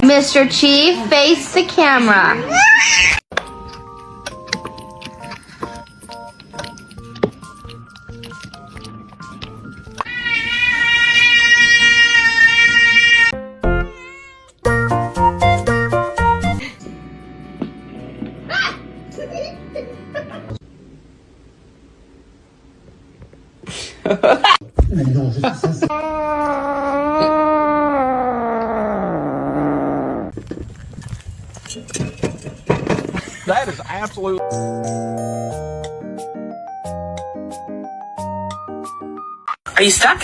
Mr. Chief, face the camera. That is absolute. Are you stuck?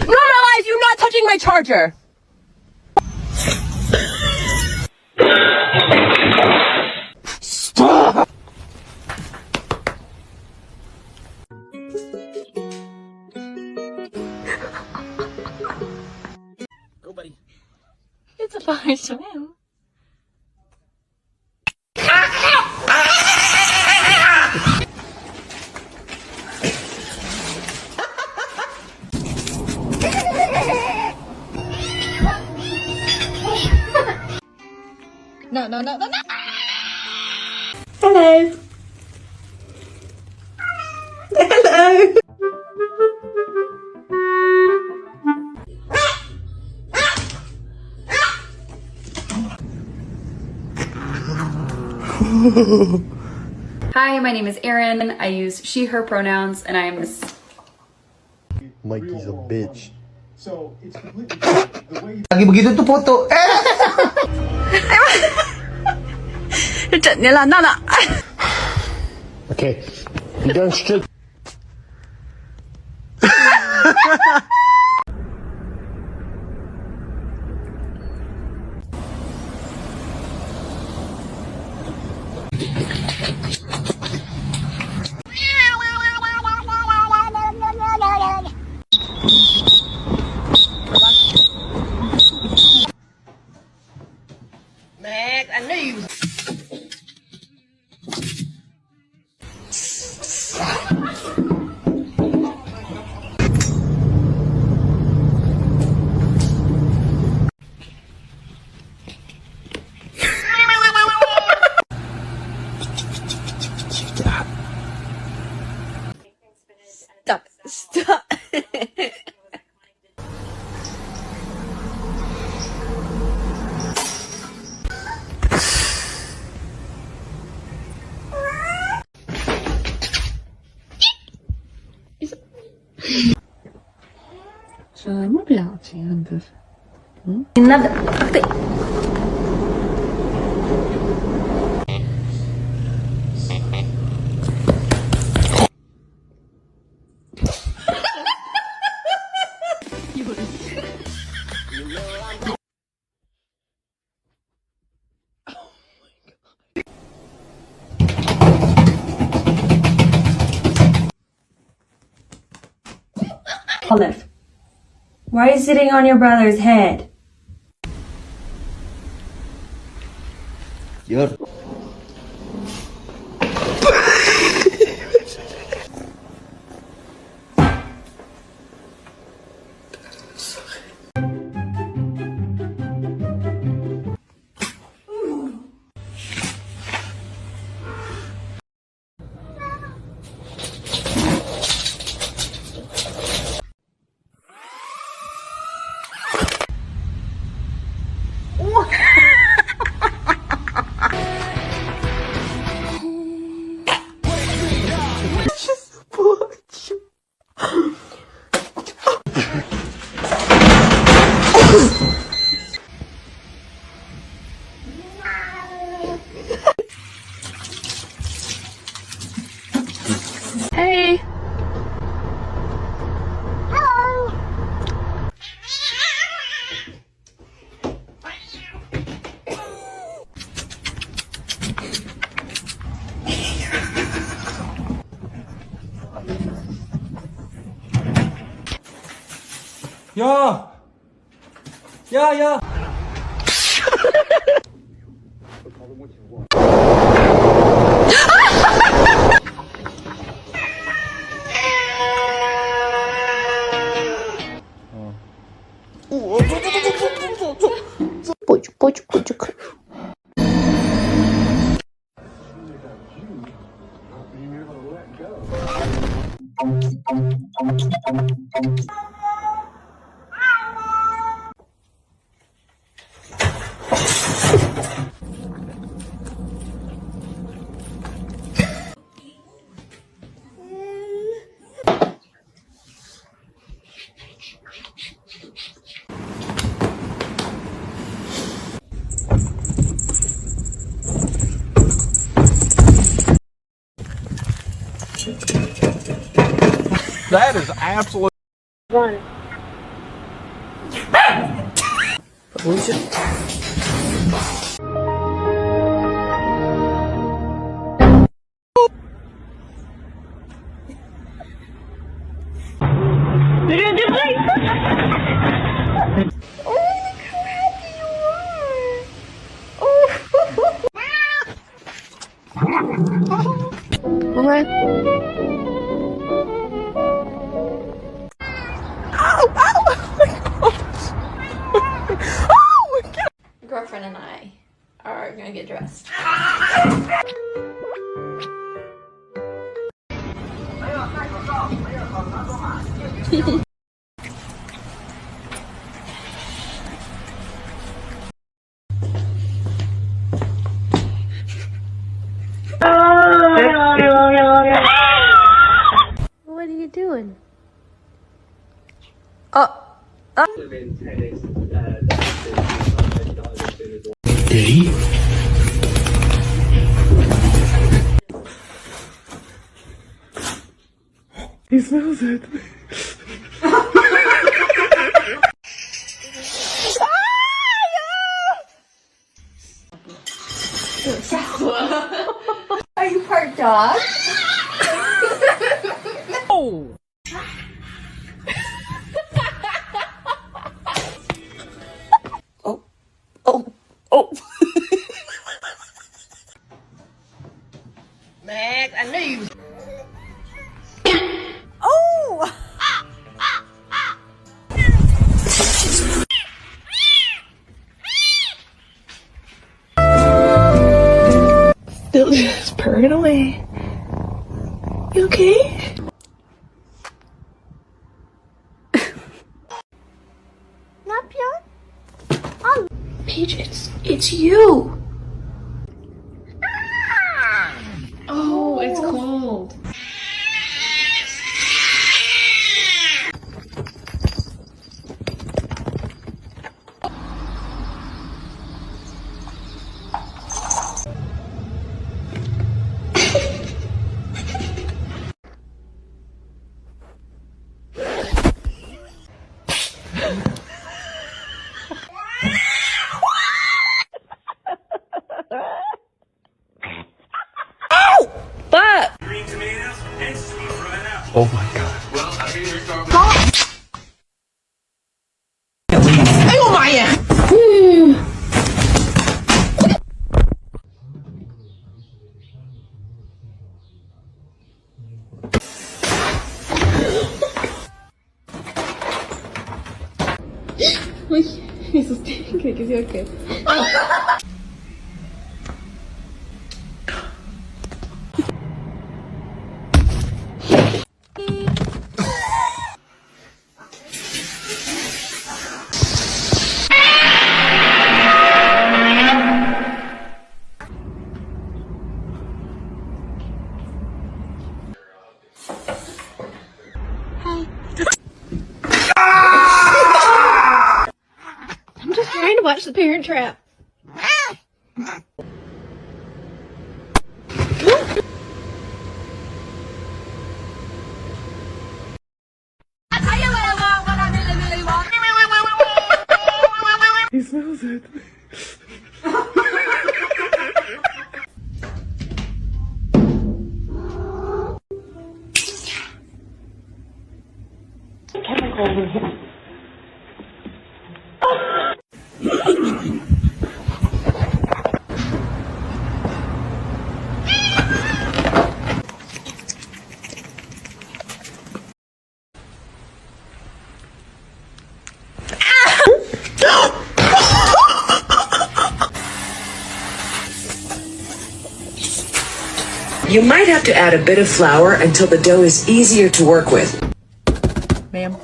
Normalize you not touching my charger. Stop! Go, buddy. It's a fire swim. No. Hello. Hello. Hi, my name is Erin. I use she, her pronouns, and I am this. Mikey's a bitch. So it's completely the way you Lagi begitu tuh foto. Okay. You done shit. Max, I knew you. Stop. Olive, why are you sitting on your brother's head? Yor. Yeah. Yeah. That is absolute. Girlfriend and I are gonna get dressed. What are you doing? Did he? He smells it. Are you part dog? Max, I knew you was. Still just purring away. You okay? Not pure? Peach, it's you. Oh, it's cold. Oh my god. Trying to watch The Parent Trap. He smells it. You might have to add a bit of flour until the dough is easier to work with. Ma'am.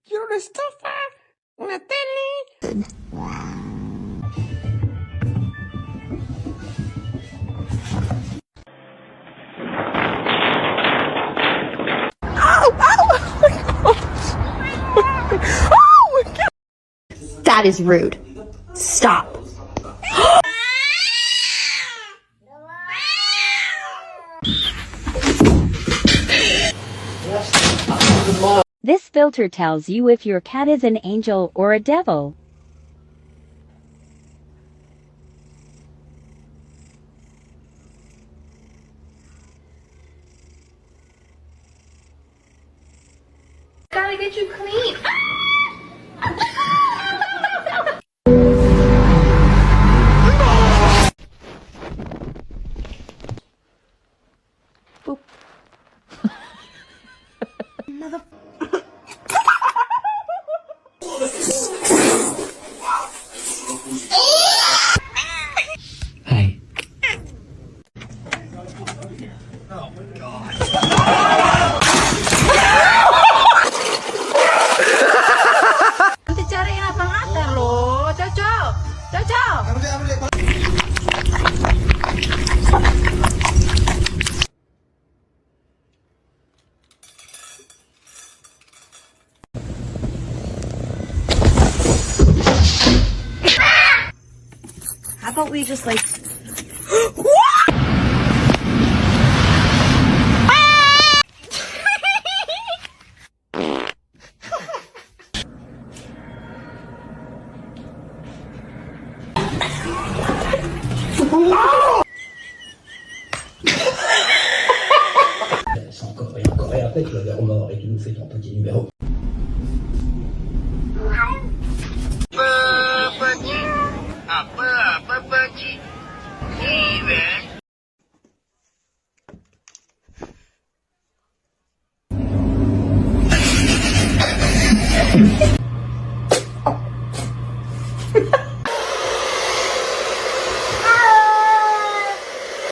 Quiero una estofa, una tele. That is rude. Stop. This filter tells you if your cat is an angel or a devil. Gotta get you clean. Hey. Nanti cariin abang Atta loh, Jojo. Jojo. How about we just like... Encore et encore, et après tu vas vers Omar et tu nous fais ton petit numéro.